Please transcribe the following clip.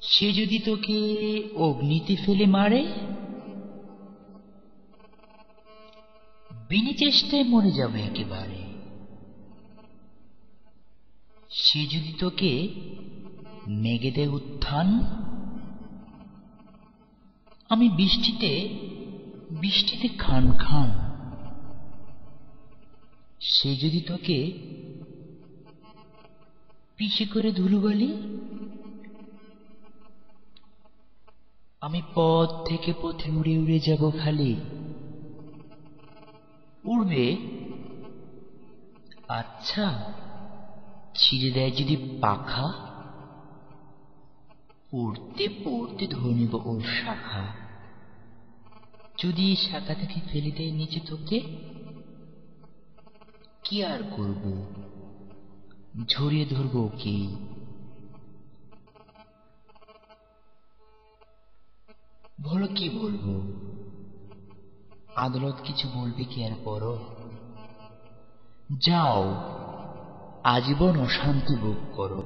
সে যদি তোকে অগ্নিতে ফেলে মারে, বিনা চেষ্টায় মরে যাবে একেবারে। সে যদি তোকে মেঘে দেয় উত্থান, আমি বৃষ্টিতে বৃষ্টিতে খান খান। সে যদি তোকে পিষে করে ধুলোবালি, আমি পথ থেকে পথে উড়ে উড়ে যাব খালি। উড়বে, আচ্ছা, ছিঁড়ে দেয় যদি পাখা, পড়তে পড়তে ধরে নেব ওর শাখা। যদি শাখা থেকে ফেলে দেয় নিচে তোকে, কি আর করব, ঝরিয়ে ধরবো ওকে। বলো কি বলবো, আদালত কিছু বলবে কি আর পরো? যাও, আজীবন অশান্তি ভোগ করো।